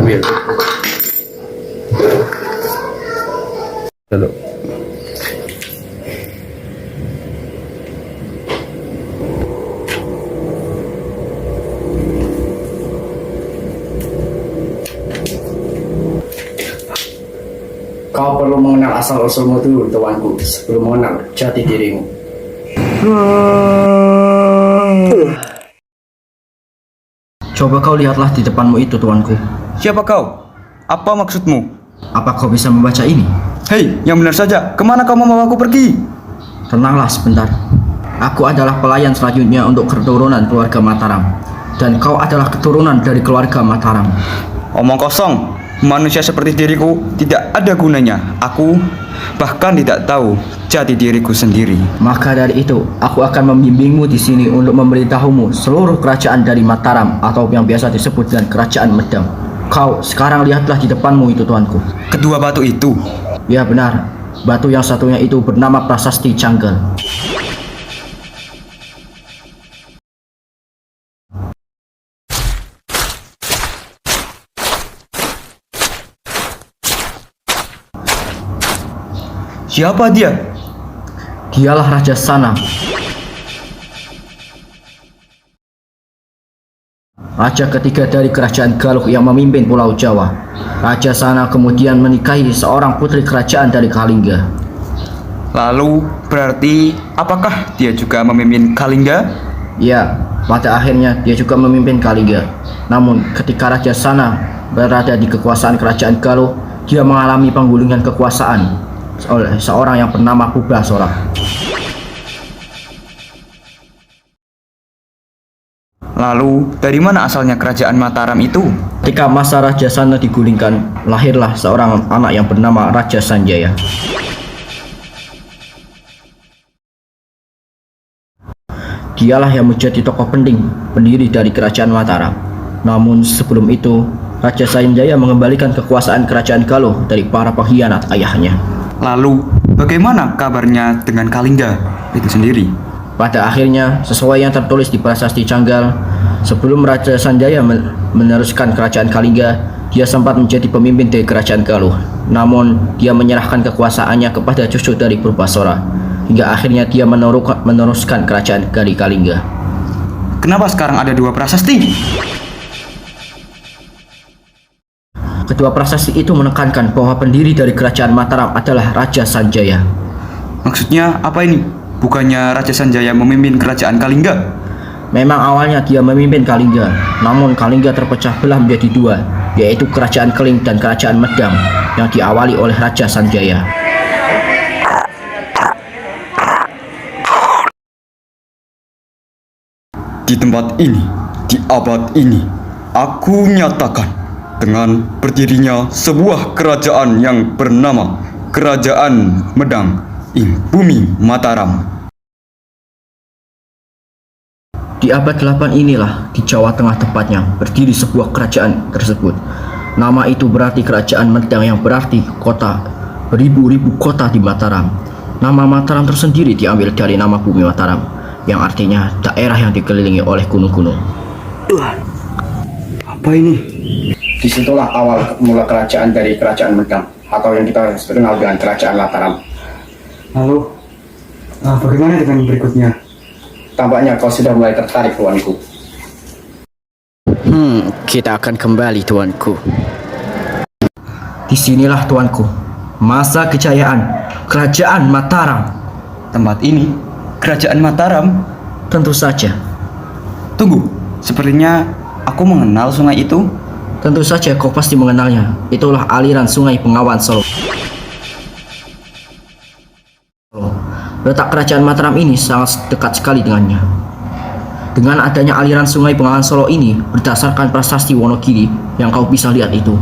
ambil dulu. Kau perlu mengenal asal-usulmu dulu, tuanku, sebelum mengenal jati dirimu. Coba kau lihatlah di depanmu itu, tuanku. Siapa kau? Apa maksudmu? Apa kau bisa membaca ini? Hei, yang benar saja. Kemana kau membawa aku pergi? Tenanglah sebentar. Aku adalah pelayan selanjutnya untuk keturunan keluarga Mataram. Dan kau adalah keturunan dari keluarga Mataram. Omong kosong. Manusia seperti diriku tidak ada gunanya. Aku bahkan tidak tahu jati diriku sendiri. Maka dari itu, aku akan membimbingmu di sini untuk memberitahumu seluruh kerajaan dari Mataram atau yang biasa disebut dengan kerajaan Medang. Kau sekarang lihatlah di depanmu itu, tuanku. Kedua batu itu. Ya benar, batu yang satunya itu bernama Prasasti Canggal. Siapa dia? Dialah Raja Sana. Raja ketiga dari kerajaan Galuh yang memimpin Pulau Jawa. Raja Sana kemudian menikahi seorang putri kerajaan dari Kalingga. Lalu berarti apakah dia juga memimpin Kalingga? Ya, pada akhirnya dia juga memimpin Kalingga. Namun ketika Raja Sana berada di kekuasaan kerajaan Galuh, dia mengalami penggulingan kekuasaan oleh seorang yang bernama Pubasora. Lalu dari mana asalnya kerajaan Mataram itu? Ketika masa Raja Sana digulingkan, lahirlah seorang anak yang bernama Raja Sanjaya. Dialah yang menjadi tokoh penting pendiri dari kerajaan Mataram. Namun sebelum itu, Raja Sanjaya mengembalikan kekuasaan kerajaan Galuh dari para pengkhianat ayahnya. Lalu bagaimana kabarnya dengan Kalingga itu sendiri? Pada akhirnya, sesuai yang tertulis di Prasasti Canggal, sebelum Raja Sanjaya meneruskan kerajaan Kalingga, dia sempat menjadi pemimpin dari kerajaan Galuh. Namun, dia menyerahkan kekuasaannya kepada cucu dari Purbasora, hingga akhirnya dia meneruskan kerajaan dari Kalingga. Kenapa sekarang ada dua prasasti? Kedua prasasti itu menekankan bahwa pendiri dari kerajaan Mataram adalah Raja Sanjaya. Maksudnya apa ini? Bukannya Raja Sanjaya memimpin kerajaan Kalingga? Memang awalnya dia memimpin Kalingga, namun Kalingga terpecah belah menjadi dua, yaitu kerajaan Keling dan kerajaan Medang yang diawali oleh Raja Sanjaya. Di tempat ini, di abad ini, aku nyatakan dengan berdirinya sebuah kerajaan yang bernama Kerajaan Medang ing Bumi Mataram. Di abad 8 inilah di Jawa Tengah tepatnya berdiri sebuah kerajaan tersebut. Nama itu berarti Kerajaan Medang yang berarti kota, beribu-ribu kota di Mataram. Nama Mataram tersendiri diambil dari nama Bumi Mataram yang artinya daerah yang dikelilingi oleh gunung-gunung. Apa ini? Disitulah awal mula kerajaan dari kerajaan Medang atau yang kita kenal dengan kerajaan Mataram. Lalu, bagaimana dengan berikutnya? Tampaknya kau sudah mulai tertarik, tuanku. Kita akan kembali, tuanku. Disinilah, tuanku, masa kejayaan kerajaan Mataram. Tempat ini, kerajaan Mataram? Tentu saja. Tunggu, sepertinya aku mengenal sungai itu. Tentu saja kau pasti mengenalnya. Itulah aliran Sungai Bengawan Solo. Letak kerajaan Mataram ini sangat dekat sekali dengannya. Dengan adanya aliran Sungai Bengawan Solo ini, berdasarkan prasasti Wonogiri yang kau bisa lihat itu,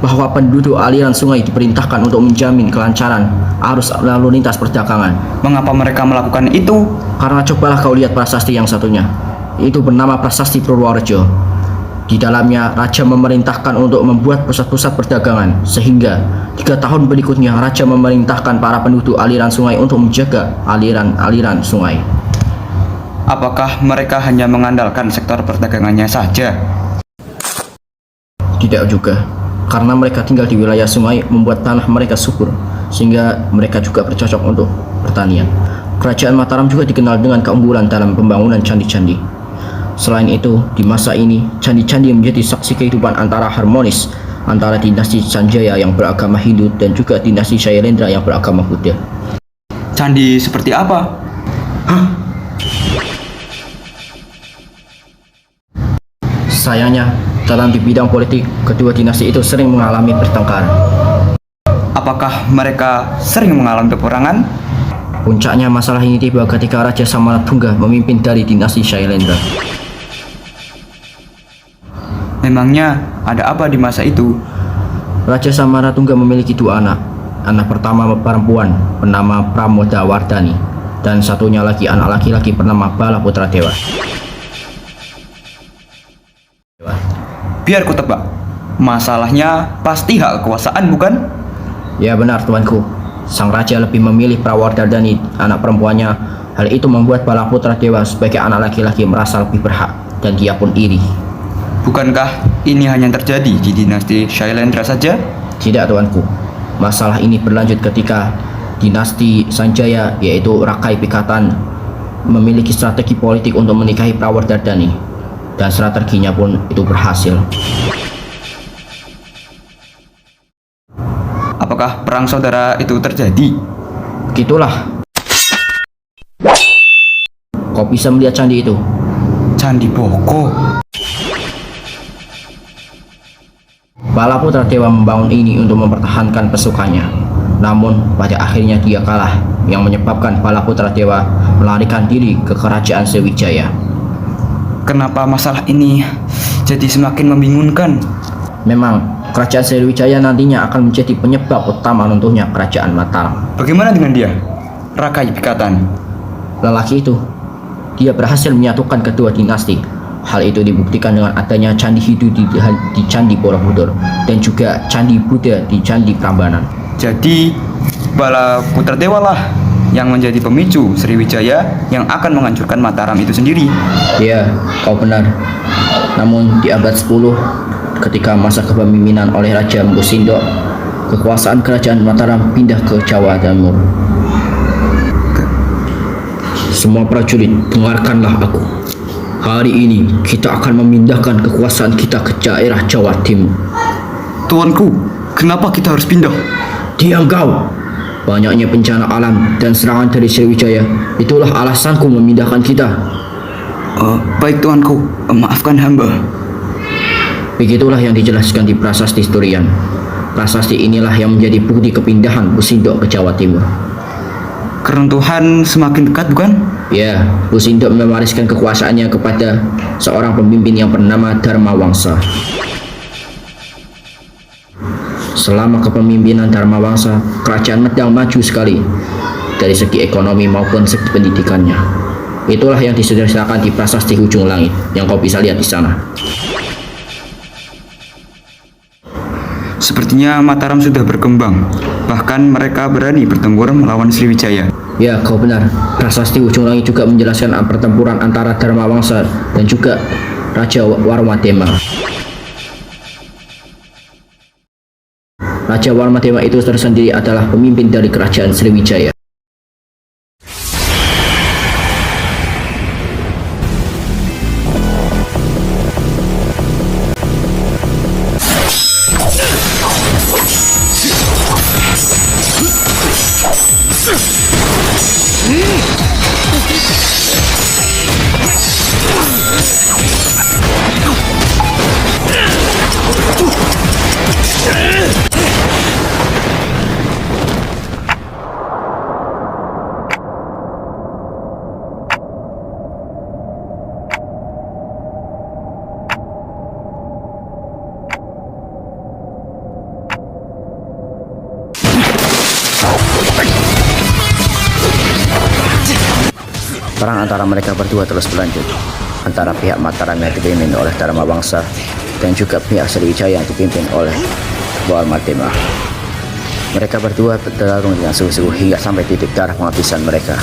bahwa penduduk aliran sungai diperintahkan untuk menjamin kelancaran arus lalu lintas perdagangan. Mengapa mereka melakukan itu? Karena cobalah kau lihat prasasti yang satunya. Itu bernama Prasasti Purworejo. Di dalamnya, Raja memerintahkan untuk membuat pusat-pusat perdagangan, sehingga 3 tahun berikutnya Raja memerintahkan para penduduk aliran sungai untuk menjaga aliran-aliran sungai. Apakah mereka hanya mengandalkan sektor perdagangannya saja? Tidak juga. Karena mereka tinggal di wilayah sungai membuat tanah mereka subur, sehingga mereka juga bercocok untuk pertanian. Kerajaan Mataram juga dikenal dengan keunggulan dalam pembangunan candi-candi. Selain itu, di masa ini, candi-candi menjadi saksi kehidupan antara harmonis antara dinasti Sanjaya yang beragama Hindu dan juga dinasti Shailendra yang beragama Buddha. Candi seperti apa? Sayangnya, dalam di bidang politik, kedua dinasti itu sering mengalami pertengkaran. Apakah mereka sering mengalami peperangan? Puncaknya masalah ini tiba ketika Raja Samaratungga memimpin dari dinasti Shailendra. Memangnya ada apa di masa itu? Raja Samaratungga memiliki dua anak. Anak pertama perempuan bernama Pramodawardhani dan satunya lagi anak laki-laki bernama Balaputra Dewa. Biar ku tebak, masalahnya pasti hak kekuasaan, bukan? Ya benar tuanku, sang raja lebih memilih Prawardhani anak perempuannya. Hal itu membuat Balaputra Dewa sebagai anak laki-laki merasa lebih berhak dan dia pun iri. Bukankah ini hanya terjadi di dinasti Shailendra saja? Tidak tuanku, masalah ini berlanjut ketika dinasti Sanjaya yaitu Rakai Pikatan memiliki strategi politik untuk menikahi Prawardhani dan strateginya pun itu berhasil. Apakah perang saudara itu terjadi? Begitulah. Kau bisa melihat candi itu? Candi Boko. Balaputra Dewa membangun ini untuk mempertahankan pasukannya. Namun pada akhirnya dia kalah, yang menyebabkan Balaputra Dewa melarikan diri ke kerajaan Sriwijaya. Kenapa masalah ini jadi semakin membingungkan? Memang kerajaan Sriwijaya nantinya akan menjadi penyebab utama runtuhnya kerajaan Mataram. Bagaimana dengan dia? Rakai Pikatan. Lelaki itu, dia berhasil menyatukan kedua dinasti. Hal itu dibuktikan dengan adanya candi Hindu di Candi Borobudur dan juga candi Buddha di Candi Prambanan. Jadi Balaputra Dewa lah yang menjadi pemicu Sriwijaya yang akan menghancurkan Mataram itu sendiri. Ya, kau benar. Namun di abad 10, ketika masa kepemimpinan oleh Raja Empu Sindok, kekuasaan kerajaan Mataram pindah ke Jawa Timur. Semua prajurit, dengarkanlah aku. Hari ini kita akan memindahkan kekuasaan kita ke daerah Jawa Timur. Tuanku, kenapa kita harus pindah? Diam kau! Banyaknya bencana alam dan serangan dari Sriwijaya, itulah alasanku memindahkan kita. Baik tuanku, maafkan hamba. Begitulah yang dijelaskan di prasasti Turian. Prasasti inilah yang menjadi bukti kepindahan Pusindok ke Jawa Timur. Keruntuhan semakin dekat, bukan? Ya, Pusindok mewariskan kekuasaannya kepada seorang pemimpin yang bernama Dharmawangsa. Selama kepemimpinan Dharmawangsa, kerajaan Medang maju sekali dari segi ekonomi maupun segi pendidikannya. Itulah yang diceritakan di prasasti Ujung Langit yang kau bisa lihat di sana. Sepertinya Mataram sudah berkembang. Bahkan mereka berani bertempur melawan Sriwijaya. Ya, kau benar. Prasasti Ujung Langit juga menjelaskan pertempuran antara Dharmawangsa dan juga Raja Warmadema. Raja Warmadema itu tersendiri adalah pemimpin dari kerajaan Sriwijaya. Perang antara mereka berdua terus berlanjut, antara pihak Mataram yang dipimpin oleh Dharmawangsa dan juga pihak Sriwijaya yang dipimpin oleh Warmadema. Mereka berdua bertarung dengan sungguh-sungguh hingga sampai titik darah penghabisan mereka,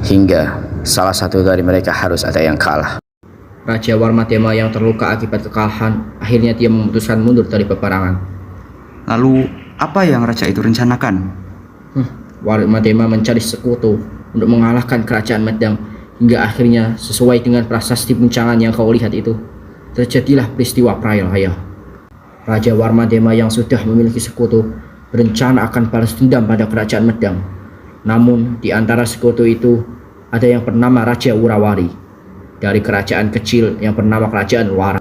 hingga salah satu dari mereka harus ada yang kalah. Raja Warmadema yang terluka akibat kekalahan, akhirnya dia memutuskan mundur dari peperangan Lalu apa yang raja itu rencanakan? Warmadema mencari sekutu untuk mengalahkan kerajaan Medang hingga akhirnya sesuai dengan prasasti puncangan yang kau lihat itu, terjadilah peristiwa Prayalaya. Raja Warmadema yang sudah memiliki sekutu berencana akan balas dendam pada kerajaan Medang. Namun di antara sekutu itu ada yang bernama Raja Urawari dari kerajaan kecil yang bernama Kerajaan Wara.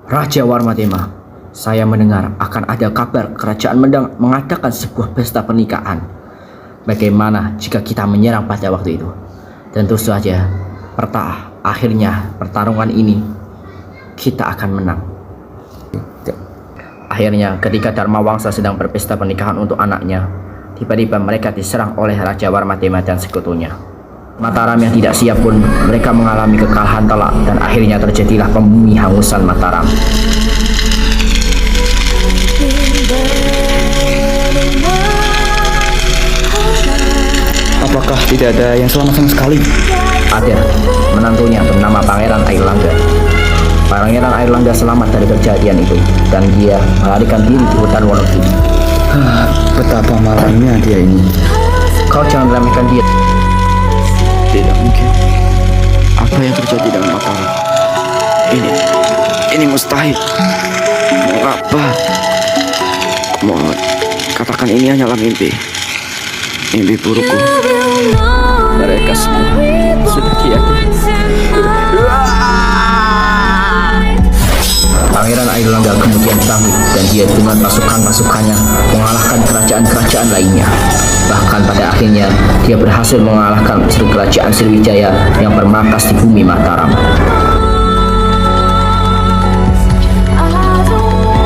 Raja Warmadema, saya mendengar akan ada kabar kerajaan Medang mengadakan sebuah pesta pernikahan. Bagaimana jika kita menyerang pada waktu itu? Tentu saja, akhirnya pertarungan ini kita akan menang. Akhirnya ketika Dharma Wangsa sedang berpesta pernikahan untuk anaknya, tiba-tiba mereka diserang oleh Raja Warmadema dan sekutunya. Mataram yang tidak siap pun mereka mengalami kekalahan telak dan akhirnya terjadilah pembumi hangusan Mataram. Apakah tidak ada yang selamat sama sekali? Ada, menantunya bernama Pangeran Airlangga. Pangeran Airlangga selamat dari kejadian itu dan dia melarikan diri di hutan Wonogiri. Betapa malangnya dia ini. Kau jangan remehkan dia. Tidak mungkin. Apa yang terjadi dengan Mataram? Ini mustahil. Mengapa? Mohon, katakan ini hanyalah mimpi. Mimpi burukku. Mereka semua sudah tiada. Pangeran Airlangga kemudian bangkit dan dia dengan pasukan-pasukannya mengalahkan kerajaan-kerajaan lainnya. Bahkan pada akhirnya dia berhasil mengalahkan seluruh kerajaan Sriwijaya yang bermarkas di bumi Mataram.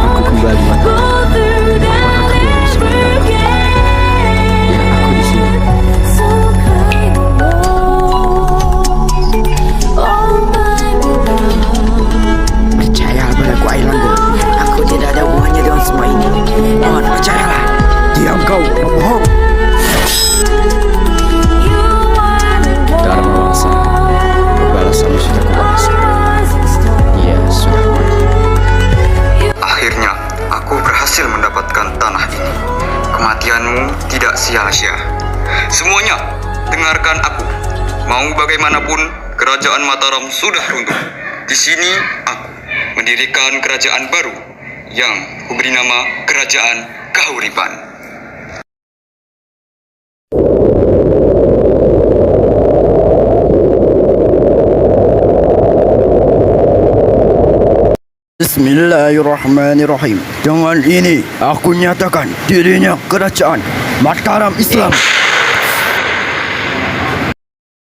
Aku kembali Mataram. Aku di sini. Percayalah padaku Airlangga. Aku tidak ada hubungannya dengan semua ini. Mohon percayalah. Diam kau, bohong. Dharma Wangsa, balasanmu sudah kubalas. Dia sudah mati. Akhirnya, aku berhasil mendapatkan tanah ini. Kematianmu tidak sia-sia. Semuanya, dengarkan aku. Mau bagaimanapun, kerajaan Mataram sudah runtuh. Di sini, aku mendirikan kerajaan baru yang kuberi nama Kerajaan Kahuripan. Bismillahirrahmanirrahim. Dengan ini aku nyatakan dirinya kerajaan Mataram Islam.